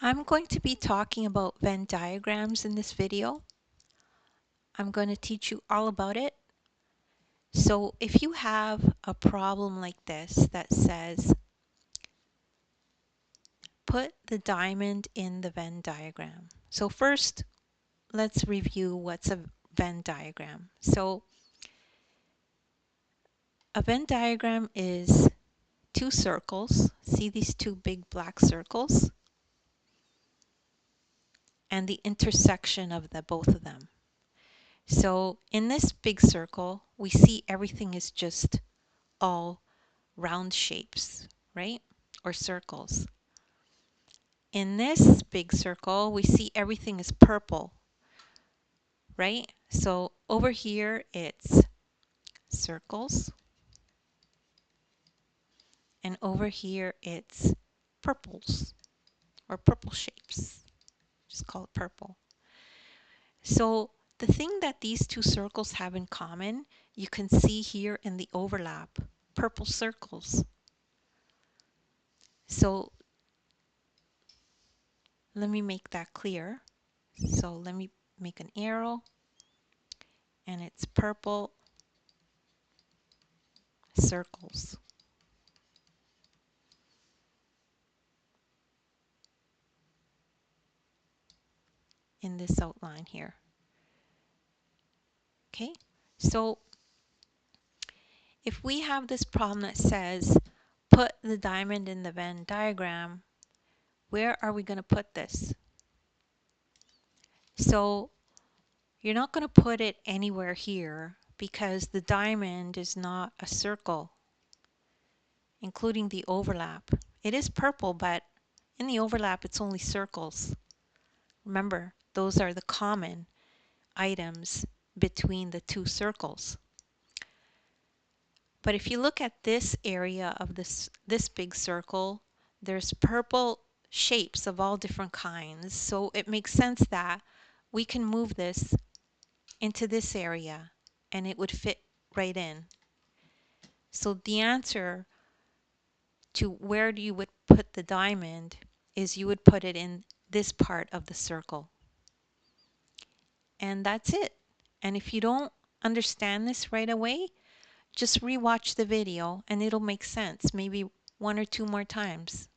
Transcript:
I'm going to be talking about Venn diagrams in this video. I'm going to teach you all about it. So if you have a problem like this that says, put the diamond in the Venn diagram. So first, let's review what's a Venn diagram. So a Venn diagram is two circles. See these two big black circles? And the intersection of the both of them. So in this big circle, we see everything is just all round shapes, right? Or circles. In this big circle, we see everything is purple, right? So over here, it's circles. And over here, it's purples or purple shapes. Just call it purple. So the thing that these two circles have in common, you can see here in the overlap, purple circles. So let me make that clear. So let me make an arrow, and it's purple circles. In this outline here. Okay, so if we have this problem that says, put the diamond in the Venn diagram, where are we going to put this? So you're not going to put it anywhere here because the diamond is not a circle, including the overlap. It is purple, but in the overlap it's only circles. Remember, those are the common items between the two circles. But if you look at this area of this big circle, there's purple shapes of all different kinds. So it makes sense that we can move this into this area and it would fit right in. So the answer to where you would put the diamond is you would put it in this part of the circle. And that's it. And if you don't understand this right away, just rewatch the video and it'll make sense, maybe one or two more times.